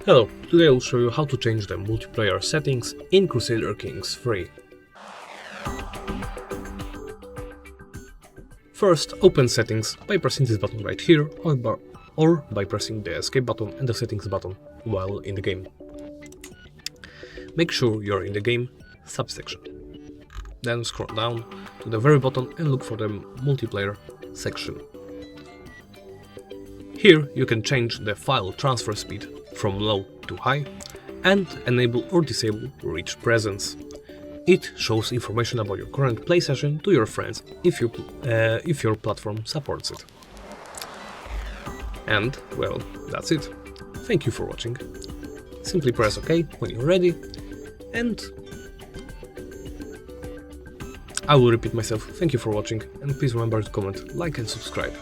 Hello, today I'll show you how to change the multiplayer settings in Crusader Kings III. First, open settings by pressing this button right here or by pressing the escape button and the settings button while in the game. Make sure you're in the game subsection. Then scroll down to the very bottom and look for the multiplayer section. Here you can change the file transfer speed from low to high and enable or disable rich presence. It shows information about your current play session to your friends if your platform supports it. And, well, that's it. Thank you for watching. Simply press OK when you're ready, and I will repeat myself. Thank you for watching, and please remember to comment, like and subscribe.